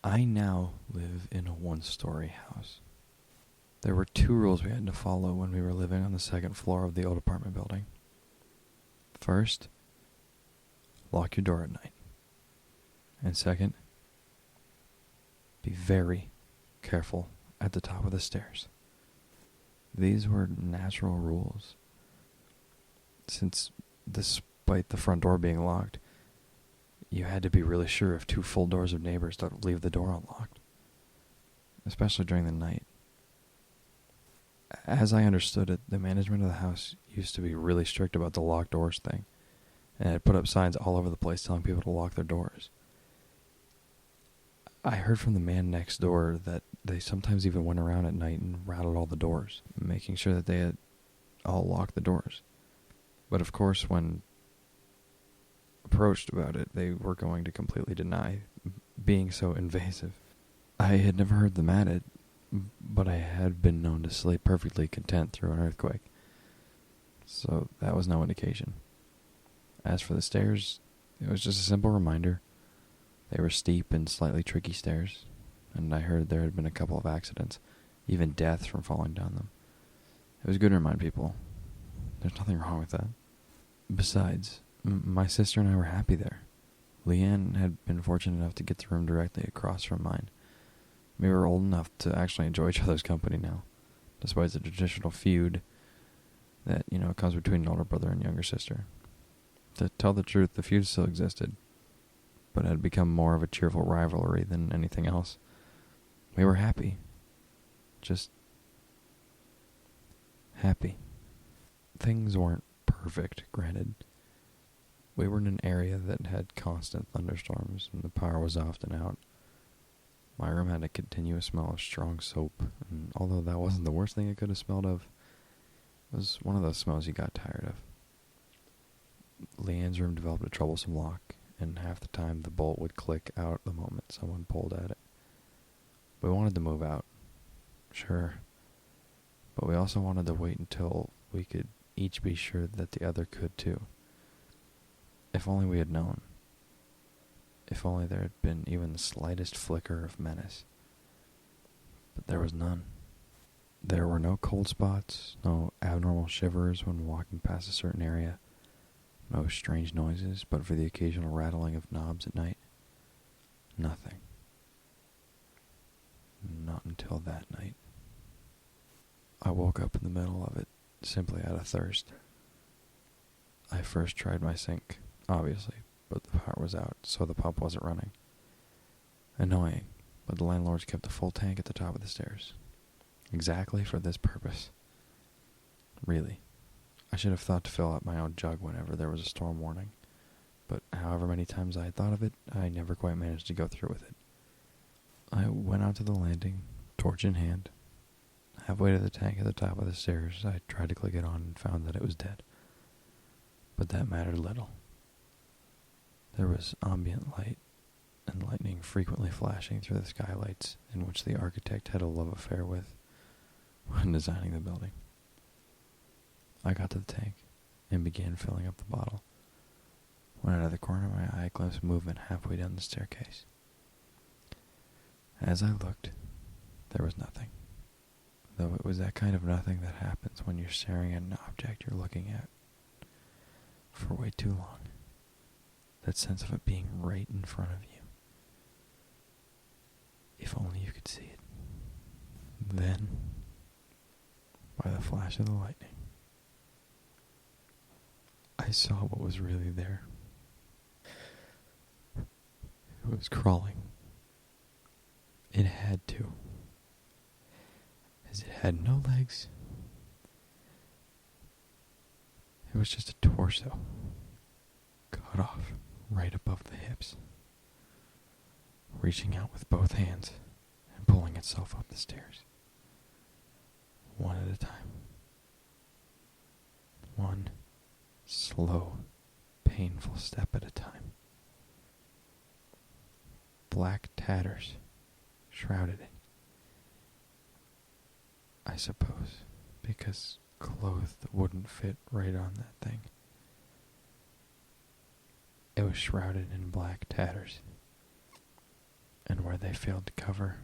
I now live in a one-story house. There were 2 rules we had to follow when we were living on the 2nd floor of the old apartment building. First, lock your door at night. And second, be very careful at the top of the stairs. These were natural rules, since despite the front door being locked, you had to be really sure if 2 full doors of neighbors don't leave the door unlocked, especially during the night. As I understood it, the management of the house used to be really strict about the locked doors thing, and had put up signs all over the place telling people to lock their doors. I heard from the man next door that they sometimes even went around at night and rattled all the doors, making sure that they had all locked the doors. But of course, when approached about it, they were going to completely deny being so invasive. I had never heard them at it, but I had been known to sleep perfectly content through an earthquake, so that was no indication. As for the stairs, it was just a simple reminder. They were steep and slightly tricky stairs, and I heard there had been a couple of accidents, even deaths from falling down them. It was good to remind people there's nothing wrong with that. Besides, my sister and I were happy there. Leanne had been fortunate enough to get the room directly across from mine. We were old enough to actually enjoy each other's company now, despite the traditional feud that, comes between an older brother and younger sister. To tell the truth, the feud still existed, but had become more of a cheerful rivalry than anything else. We were happy. Just happy. Things weren't perfect, granted. We were in an area that had constant thunderstorms, and the power was often out. My room had a continuous smell of strong soap, and although that wasn't the worst thing it could have smelled of, it was one of those smells you got tired of. Leanne's room developed a troublesome lock, and half the time the bolt would click out the moment someone pulled at it. We wanted to move out, sure, but we also wanted to wait until we could each be sure that the other could too. If only we had known. If only there had been even the slightest flicker of menace. But there was none. There were no cold spots, no abnormal shivers when walking past a certain area, no strange noises but for the occasional rattling of knobs at night. Nothing. Not until that night. I woke up in the middle of it, simply out of thirst. I first tried my sink, obviously, but the power was out, so the pump wasn't running. Annoying, but the landlords kept a full tank at the top of the stairs. Exactly for this purpose. Really, I should have thought to fill up my own jug whenever there was a storm warning, but however many times I had thought of it, I never quite managed to go through with it. I went out to the landing, torch in hand. Halfway to the tank at the top of the stairs, I tried to click it on and found that it was dead. But that mattered little. There was ambient light and lightning frequently flashing through the skylights, in which the architect had a love affair with when designing the building. I got to the tank and began filling up the bottle, when out of the corner of my eye I glimpsed movement halfway down the staircase. As I looked, there was nothing, though it was that kind of nothing that happens when you're staring at an object you're looking at for way too long. That sense of it being right in front of you. If only you could see it. Then, by the flash of the lightning, I saw what was really there. It was crawling. It had to. As it had no legs. It was just a torso, cut off right above the hips, reaching out with both hands and pulling itself up the stairs, one at a time. One slow, painful step at a time. Black tatters shrouded it. I suppose, because clothes that wouldn't fit right on that thing. It was shrouded in black tatters. and where they failed to cover,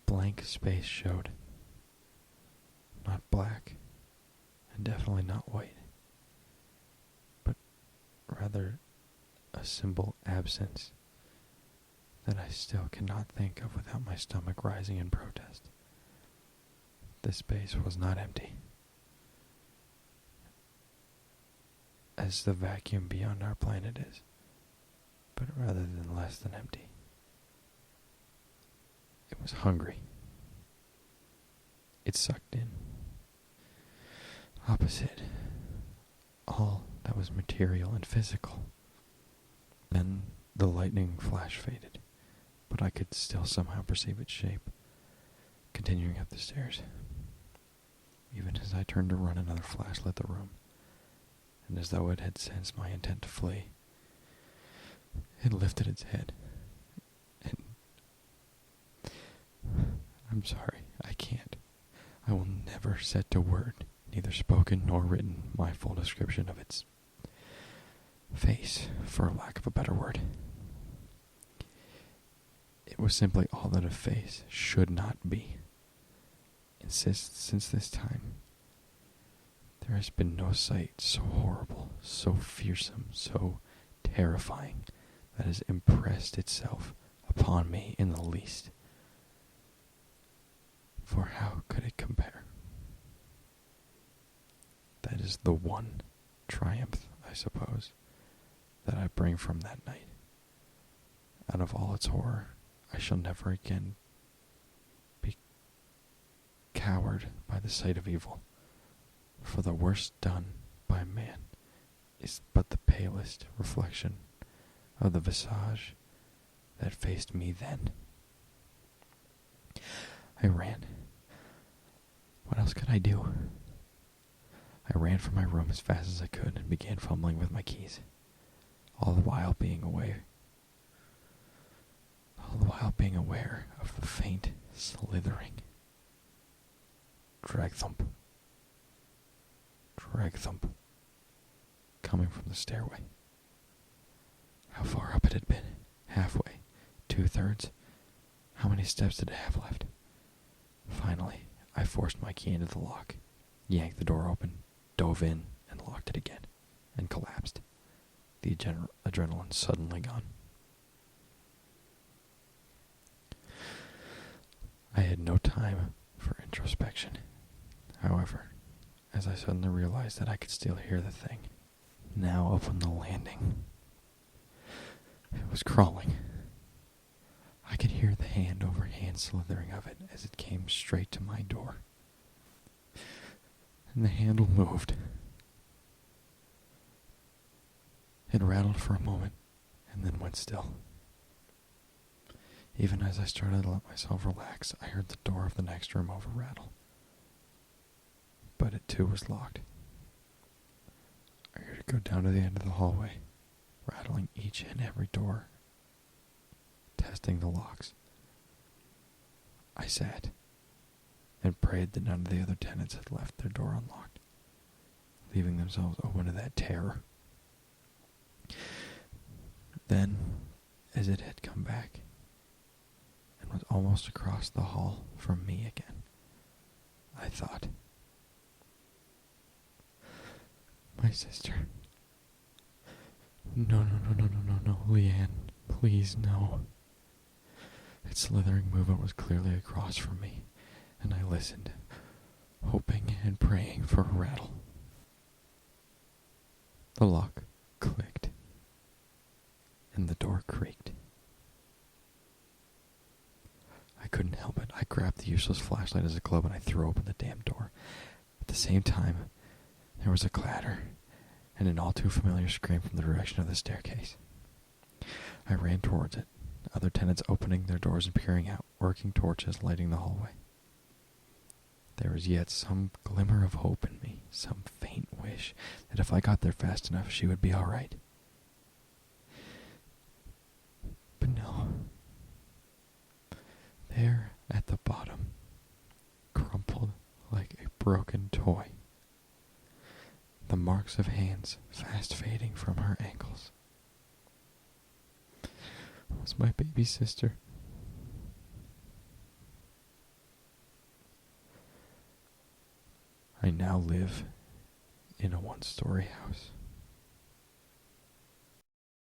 blank space showed. Not black, and definitely not white, but rather a simple absence that I still cannot think of without my stomach rising in protest. This space was not empty, as the vacuum beyond our planet is, but rather than less than empty. It was hungry. It sucked in. Opposite, all that was material and physical. Then the lightning flash faded, but I could still somehow perceive its shape, continuing up the stairs. Even as I turned to run, another flash lit the room, and as though it had sensed my intent to flee, it lifted its head, and I'm sorry, I can't. I will never set to word, neither spoken nor written, my full description of its face, for lack of a better word. It was simply all that a face should not be. Since this time, there has been no sight so horrible, so fearsome, so terrifying, that has impressed itself upon me in the least. For how could it compare? That is the one triumph, I suppose, that I bring from that night. Out of all its horror, I shall never again be cowed by the sight of evil, for the worst done by man is but the palest reflection of the visage that faced me then. I ran. What else could I do? I ran from my room as fast as I could and began fumbling with my keys, all the while being aware of the faint slithering drag thump, coming from the stairway. How far up it had been? Halfway? 2/3? How many steps did it have left? Finally, I forced my key into the lock, yanked the door open, dove in, and locked it again, and collapsed, the adrenaline suddenly gone. I had no time for introspection. However, as I suddenly realized that I could still hear the thing, now up on the landing. It was crawling. I could hear the hand-over-hand slithering of it as it came straight to my door. And the handle moved. It rattled for a moment, and then went still. Even as I started to let myself relax, I heard the door of the next room over rattle. But it too was locked. I heard it go down to the end of the hallway, rattling each and every door, testing the locks. I sat and prayed that none of the other tenants had left their door unlocked, leaving themselves open to that terror. Then, as it had come back, and was almost across the hall from me again, I thought, my sister. No, Leanne, please, no. Its slithering movement was clearly across from me, and I listened, hoping and praying for a rattle. The lock clicked, and the door creaked. I couldn't help it. I grabbed the useless flashlight as a club and I threw open the damn door. At the same time, there was a clatter and an all too familiar scream from the direction of the staircase. I ran towards it, other tenants opening their doors and peering out, working torches lighting the hallway. There was yet some glimmer of hope in me, some faint wish that if I got there fast enough, she would be all right. But no. There at the bottom, crumpled like a broken toy, the marks of hands fast fading from her ankles. was my baby sister. I now live in a one-story house.